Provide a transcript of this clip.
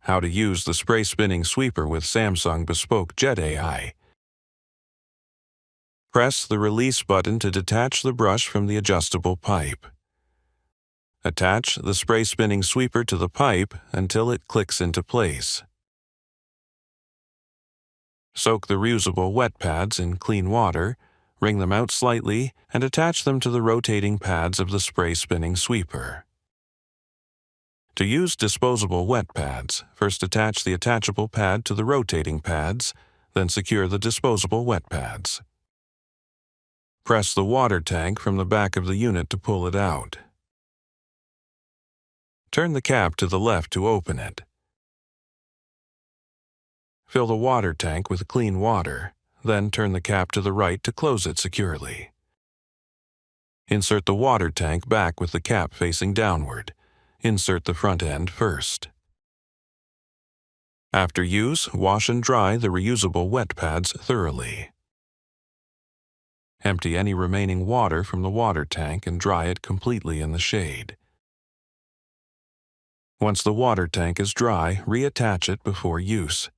How to use the spray spinning sweeper with Samsung Bespoke Jet AI. Press the release button to detach the brush from the adjustable pipe. Attach the spray spinning sweeper to the pipe until it clicks into place. Soak the reusable wet pads in clean water, wring them out slightly, and attach them to the rotating pads of the spray spinning sweeper. To use disposable wet pads, first attach the attachable pad to the rotating pads, then secure the disposable wet pads. Press the water tank from the back of the unit to pull it out. Turn the cap to the left to open it. Fill the water tank with clean water, then turn the cap to the right to close it securely. Insert the water tank back with the cap facing downward. Insert the front end first. After use, wash and dry the reusable wet pads thoroughly. Empty any remaining water from the water tank and dry it completely in the shade. Once the water tank is dry, reattach it before use.